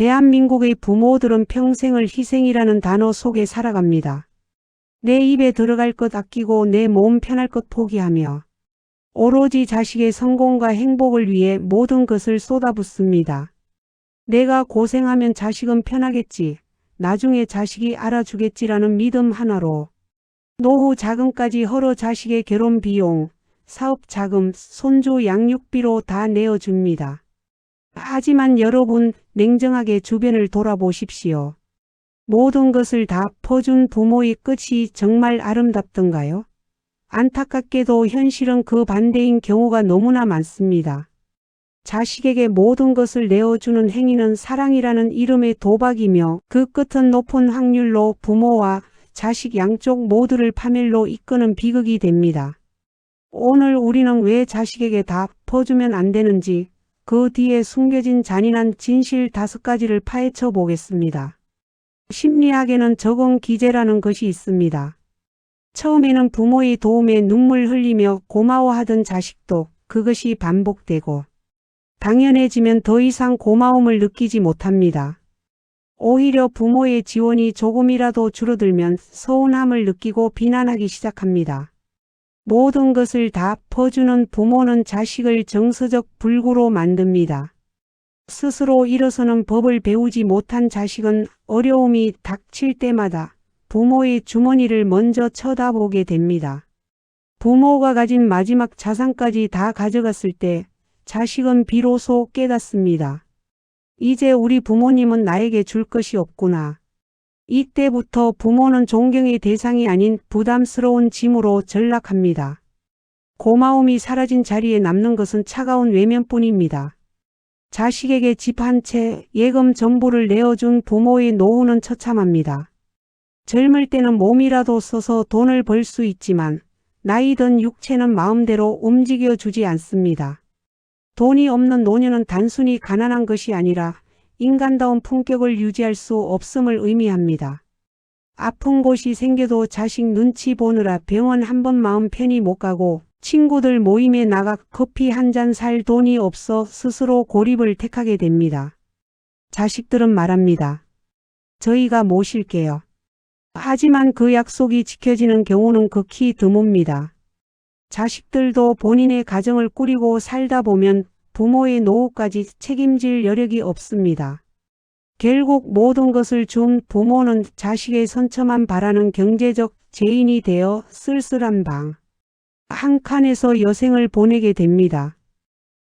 대한민국의 부모들은 평생을 희생이라는 단어 속에 살아갑니다. 내 입에 들어갈 것 아끼고 내 몸 편할 것 포기하며 오로지 자식의 성공과 행복을 위해 모든 것을 쏟아붓습니다. 내가 고생하면 자식은 편하겠지, 나중에 자식이 알아주겠지라는 믿음 하나로 노후 자금까지 헐어 자식의 결혼 비용, 사업 자금, 손주 양육비로 다 내어줍니다. 하지만 여러분, 냉정하게 주변을 돌아보십시오. 모든 것을 다 퍼준 부모의 끝이 정말 아름답던가요? 안타깝게도 현실은 그 반대인 경우가 너무나 많습니다. 자식에게 모든 것을 내어주는 행위는 사랑이라는 이름의 도박이며 그 끝은 높은 확률로 부모와 자식 양쪽 모두를 파멸로 이끄는 비극이 됩니다. 오늘 우리는 왜 자식에게 다 퍼주면 안 되는지 그 뒤에 숨겨진 잔인한 진실 5가지를 파헤쳐 보겠습니다. 심리학에는 적응 기제라는 것이 있습니다. 처음에는 부모의 도움에 눈물 흘리며 고마워하던 자식도 그것이 반복되고 당연해지면 더 이상 고마움을 느끼지 못합니다. 오히려 부모의 지원이 조금이라도 줄어들면 서운함을 느끼고 비난하기 시작합니다. 모든 것을 다 퍼주는 부모는 자식을 정서적 불구로 만듭니다. 스스로 일어서는 법을 배우지 못한 자식은 어려움이 닥칠 때마다 부모의 주머니를 먼저 쳐다보게 됩니다. 부모가 가진 마지막 자산까지 다 가져갔을 때 자식은 비로소 깨닫습니다. 이제 우리 부모님은 나에게 줄 것이 없구나. 이때부터 부모는 존경의 대상이 아닌 부담스러운 짐으로 전락합니다. 고마움이 사라진 자리에 남는 것은 차가운 외면뿐입니다. 자식에게 집 한 채, 예금 전부를 내어준 부모의 노후는 처참합니다. 젊을 때는 몸이라도 써서 돈을 벌 수 있지만 나이 든 육체는 마음대로 움직여주지 않습니다. 돈이 없는 노년은 단순히 가난한 것이 아니라 인간다운 품격을 유지할 수 없음을 의미합니다. 아픈 곳이 생겨도 자식 눈치 보느라 병원 한 번 마음 편히 못 가고 친구들 모임에 나가 커피 한 잔 살 돈이 없어 스스로 고립을 택하게 됩니다. 자식들은 말합니다. 저희가 모실게요. 하지만 그 약속이 지켜지는 경우는 극히 드뭅니다. 자식들도 본인의 가정을 꾸리고 살다 보면 부모의 노후까지 책임질 여력이 없습니다. 결국 모든 것을 준 부모는 자식의 선처만 바라는 경제적 죄인이 되어 쓸쓸한 방 한 칸에서 여생을 보내게 됩니다.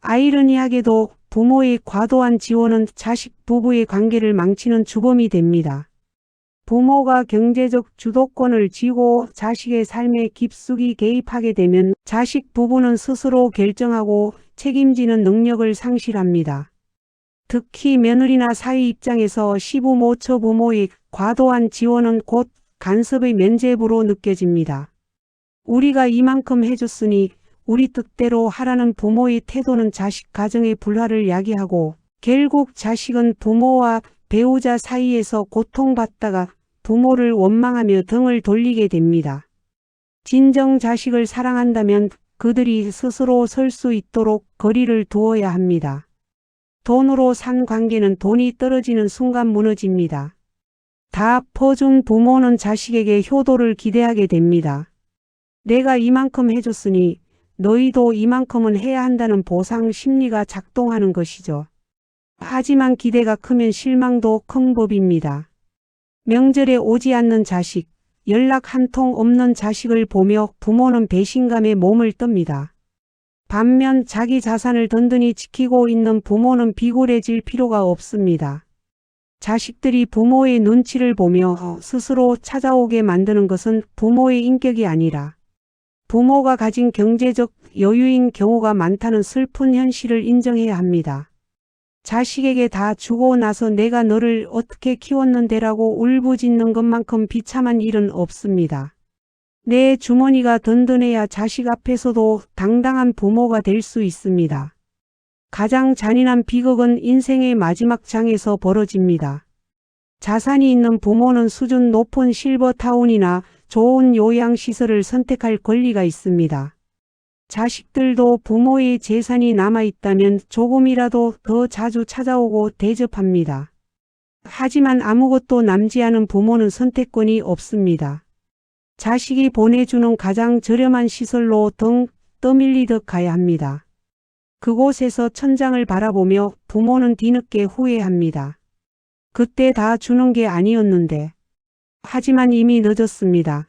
아이러니하게도 부모의 과도한 지원은 자식 부부의 관계를 망치는 주범이 됩니다. 부모가 경제적 주도권을 쥐고 자식의 삶에 깊숙이 개입하게 되면 자식 부부는 스스로 결정하고 책임지는 능력을 상실합니다. 특히 며느리나 사위 입장에서 시부모 처부모의 과도한 지원은 곧 간섭의 면죄부로 느껴집니다. 우리가 이만큼 해줬으니 우리 뜻대로 하라는 부모의 태도는 자식 가정의 불화를 야기하고 결국 자식은 부모와 배우자 사이에서 고통받다가 부모를 원망하며 등을 돌리게 됩니다. 진정 자식을 사랑한다면 그들이 스스로 설 수 있도록 거리를 두어야 합니다. 돈으로 산 관계는 돈이 떨어지는 순간 무너집니다. 다 퍼준 부모는 자식에게 효도를 기대하게 됩니다. 내가 이만큼 해줬으니 너희도 이만큼은 해야 한다는 보상 심리가 작동하는 것이죠. 하지만 기대가 크면 실망도 큰 법입니다. 명절에 오지 않는 자식, 연락 한 통 없는 자식을 보며 부모는 배신감에 몸을 떱니다. 반면 자기 자산을 든든히 지키고 있는 부모는 비굴해질 필요가 없습니다. 자식들이 부모의 눈치를 보며 스스로 찾아오게 만드는 것은 부모의 인격이 아니라 부모가 가진 경제적 여유인 경우가 많다는 슬픈 현실을 인정해야 합니다. 자식에게 다 주고 나서 내가 너를 어떻게 키웠는데라고 울부짖는 것만큼 비참한 일은 없습니다. 내 주머니가 든든해야 자식 앞에서도 당당한 부모가 될 수 있습니다. 가장 잔인한 비극은 인생의 마지막 장에서 벌어집니다. 자산이 있는 부모는 수준 높은 실버타운이나 좋은 요양시설을 선택할 권리가 있습니다. 자식들도 부모의 재산이 남아있다면 조금이라도 더 자주 찾아오고 대접합니다. 하지만 아무것도 남지 않은 부모는 선택권이 없습니다. 자식이 보내주는 가장 저렴한 시설로 등 떠밀리듯 가야 합니다. 그곳에서 천장을 바라보며 부모는 뒤늦게 후회합니다. 그때 다 주는 게 아니었는데. 하지만 이미 늦었습니다.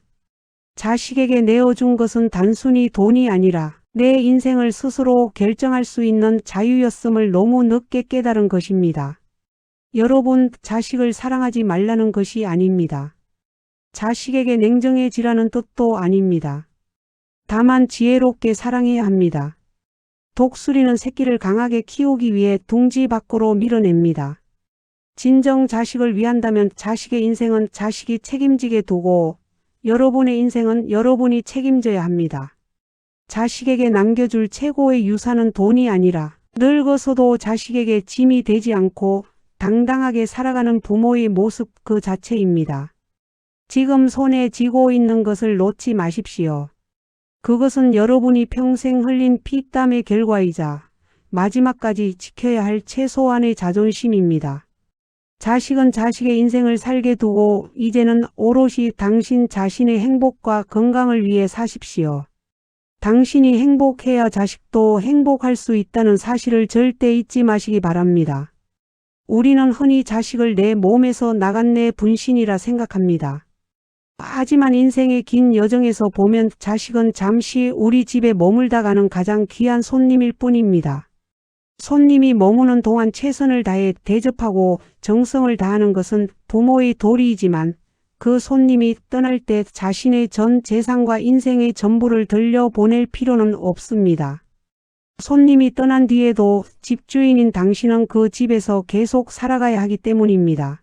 자식에게 내어준 것은 단순히 돈이 아니라 내 인생을 스스로 결정할 수 있는 자유였음을 너무 늦게 깨달은 것입니다. 여러분, 자식을 사랑하지 말라는 것이 아닙니다. 자식에게 냉정해지라는 뜻도 아닙니다. 다만 지혜롭게 사랑해야 합니다. 독수리는 새끼를 강하게 키우기 위해 둥지 밖으로 밀어냅니다. 진정 자식을 위한다면 자식의 인생은 자식이 책임지게 두고 여러분의 인생은 여러분이 책임져야 합니다. 자식에게 남겨줄 최고의 유산은 돈이 아니라 늙어서도 자식에게 짐이 되지 않고 당당하게 살아가는 부모의 모습 그 자체입니다. 지금 손에 쥐고 있는 것을 놓지 마십시오. 그것은 여러분이 평생 흘린 피땀의 결과이자 마지막까지 지켜야 할 최소한의 자존심입니다. 자식은 자식의 인생을 살게 두고 이제는 오롯이 당신 자신의 행복과 건강을 위해 사십시오. 당신이 행복해야 자식도 행복할 수 있다는 사실을 절대 잊지 마시기 바랍니다. 우리는 흔히 자식을 내 몸에서 나간 내 분신이라 생각합니다. 하지만 인생의 긴 여정에서 보면 자식은 잠시 우리 집에 머물다 가는 가장 귀한 손님일 뿐입니다. 손님이 머무는 동안 최선을 다해 대접하고 정성을 다하는 것은 부모의 도리이지만 그 손님이 떠날 때 자신의 전 재산과 인생의 전부를 들려보낼 필요는 없습니다. 손님이 떠난 뒤에도 집주인인 당신은 그 집에서 계속 살아가야 하기 때문입니다.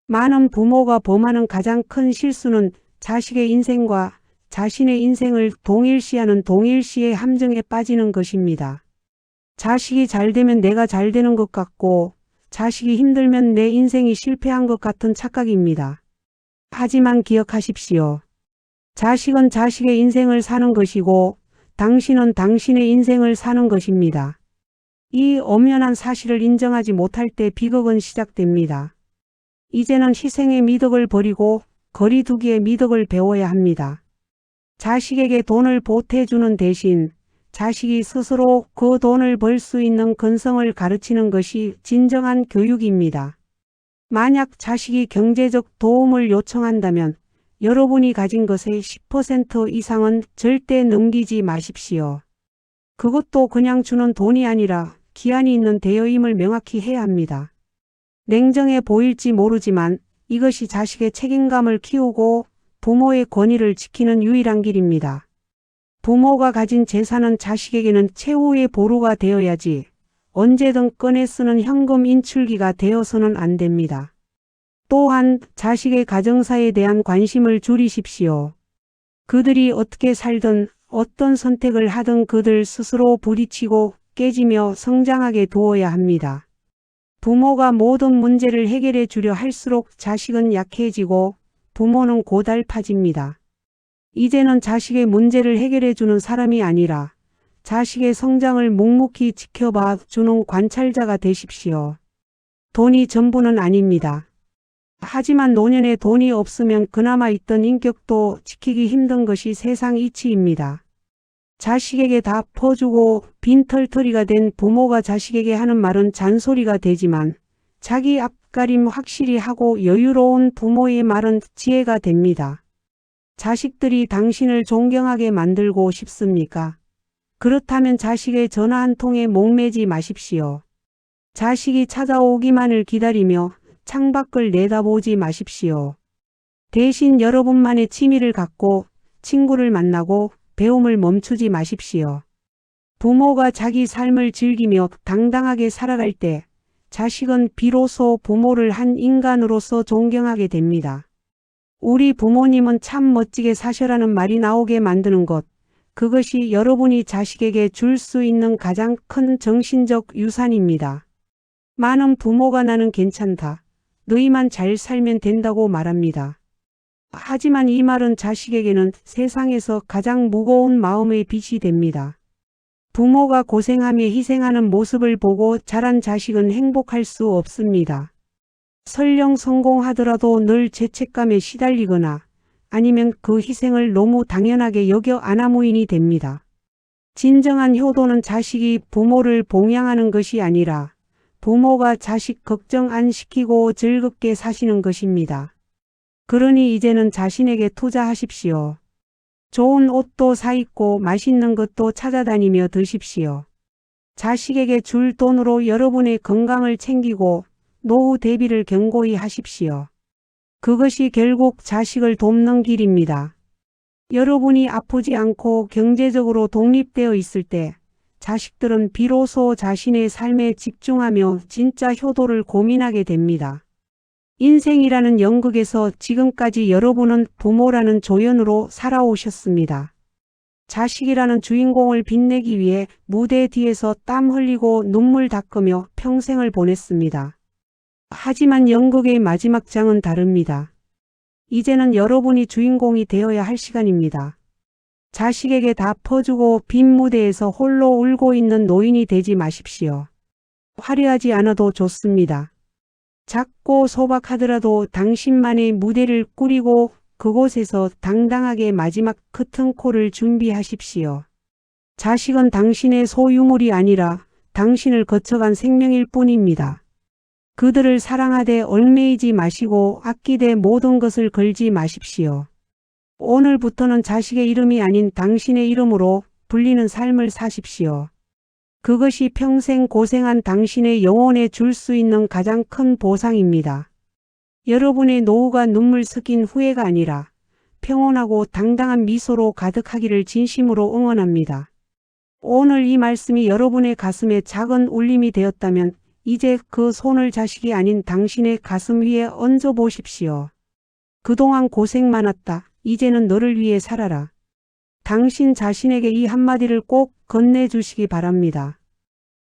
많은 부모가 범하는 가장 큰 실수는 자식의 인생과 자신의 인생을 동일시하는 동일시의 함정에 빠지는 것입니다. 자식이 잘 되면 내가 잘 되는 것 같고 자식이 힘들면 내 인생이 실패한 것 같은 착각입니다. 하지만 기억하십시오. 자식은 자식의 인생을 사는 것이고 당신은 당신의 인생을 사는 것입니다. 이 엄연한 사실을 인정하지 못할 때 비극은 시작됩니다. 이제는 희생의 미덕을 버리고 거리두기의 미덕을 배워야 합니다. 자식에게 돈을 보태주는 대신 자식이 스스로 그 돈을 벌 수 있는 근성을 가르치는 것이 진정한 교육입니다. 만약 자식이 경제적 도움을 요청한다면 여러분이 가진 것의 10% 이상은 절대 넘기지 마십시오. 그것도 그냥 주는 돈이 아니라 기한이 있는 대여임을 명확히 해야 합니다. 냉정해 보일지 모르지만 이것이 자식의 책임감을 키우고 부모의 권위를 지키는 유일한 길입니다. 부모가 가진 재산은 자식에게는 최후의 보루가 되어야지 언제든 꺼내 쓰는 현금 인출기가 되어서는 안 됩니다. 또한 자식의 가정사에 대한 관심을 줄이십시오. 그들이 어떻게 살든 어떤 선택을 하든 그들 스스로 부딪히고 깨지며 성장하게 두어야 합니다. 부모가 모든 문제를 해결해 주려 할수록 자식은 약해지고 부모는 고달파집니다. 이제는 자식의 문제를 해결해 주는 사람이 아니라 자식의 성장을 묵묵히 지켜봐 주는 관찰자가 되십시오. 돈이 전부는 아닙니다. 하지만 노년에 돈이 없으면 그나마 있던 인격도 지키기 힘든 것이 세상 이치입니다. 자식에게 다 퍼주고 빈털터리가 된 부모가 자식에게 하는 말은 잔소리가 되지만 자기 앞가림 확실히 하고 여유로운 부모의 말은 지혜가 됩니다. 자식들이 당신을 존경하게 만들고 싶습니까? 그렇다면 자식의 전화 한 통에 목매지 마십시오. 자식이 찾아오기만을 기다리며 창밖을 내다보지 마십시오. 대신 여러분만의 취미를 갖고 친구를 만나고 배움을 멈추지 마십시오. 부모가 자기 삶을 즐기며 당당하게 살아갈 때 자식은 비로소 부모를 한 인간으로서 존경하게 됩니다. 우리 부모님은 참 멋지게 사셔라는 말이 나오게 만드는 것, 그것이 여러분이 자식에게 줄 수 있는 가장 큰 정신적 유산입니다. 많은 부모가 나는 괜찮다, 너희만 잘 살면 된다고 말합니다. 하지만 이 말은 자식에게는 세상에서 가장 무거운 마음의 빚이 됩니다. 부모가 고생하며 희생하는 모습을 보고 자란 자식은 행복할 수 없습니다. 설령 성공하더라도 늘 죄책감에 시달리거나 아니면 그 희생을 너무 당연하게 여겨 아나무인이 됩니다. 진정한 효도는 자식이 부모를 봉양하는 것이 아니라 부모가 자식 걱정 안 시키고 즐겁게 사시는 것입니다. 그러니 이제는 자신에게 투자하십시오. 좋은 옷도 사입고 맛있는 것도 찾아다니며 드십시오. 자식에게 줄 돈으로 여러분의 건강을 챙기고 노후 대비를 견고히 하십시오. 그것이 결국 자식을 돕는 길입니다. 여러분이 아프지 않고 경제적으로 독립되어 있을 때 자식들은 비로소 자신의 삶에 집중하며 진짜 효도를 고민하게 됩니다. 인생이라는 연극에서 지금까지 여러분은 부모라는 조연으로 살아오셨습니다. 자식이라는 주인공을 빛내기 위해 무대 뒤에서 땀 흘리고 눈물 닦으며 평생을 보냈습니다. 하지만 연극의 마지막 장은 다릅니다. 이제는 여러분이 주인공이 되어야 할 시간입니다. 자식에게 다 퍼주고 빈 무대에서 홀로 울고 있는 노인이 되지 마십시오. 화려하지 않아도 좋습니다. 작고 소박하더라도 당신만의 무대를 꾸리고 그곳에서 당당하게 마지막 커튼콜을 준비하십시오. 자식은 당신의 소유물이 아니라 당신을 거쳐간 생명일 뿐입니다. 그들을 사랑하되 얽매이지 마시고 아끼되 모든 것을 걸지 마십시오. 오늘부터는 자식의 이름이 아닌 당신의 이름으로 불리는 삶을 사십시오. 그것이 평생 고생한 당신의 영혼에 줄 수 있는 가장 큰 보상입니다. 여러분의 노후가 눈물 섞인 후회가 아니라 평온하고 당당한 미소로 가득하기를 진심으로 응원합니다. 오늘 이 말씀이 여러분의 가슴에 작은 울림이 되었다면 이제 그 손을 자식이 아닌 당신의 가슴 위에 얹어 보십시오. 그동안 고생 많았다. 이제는 너를 위해 살아라. 당신 자신에게 이 한마디를 꼭 건네주시기 바랍니다.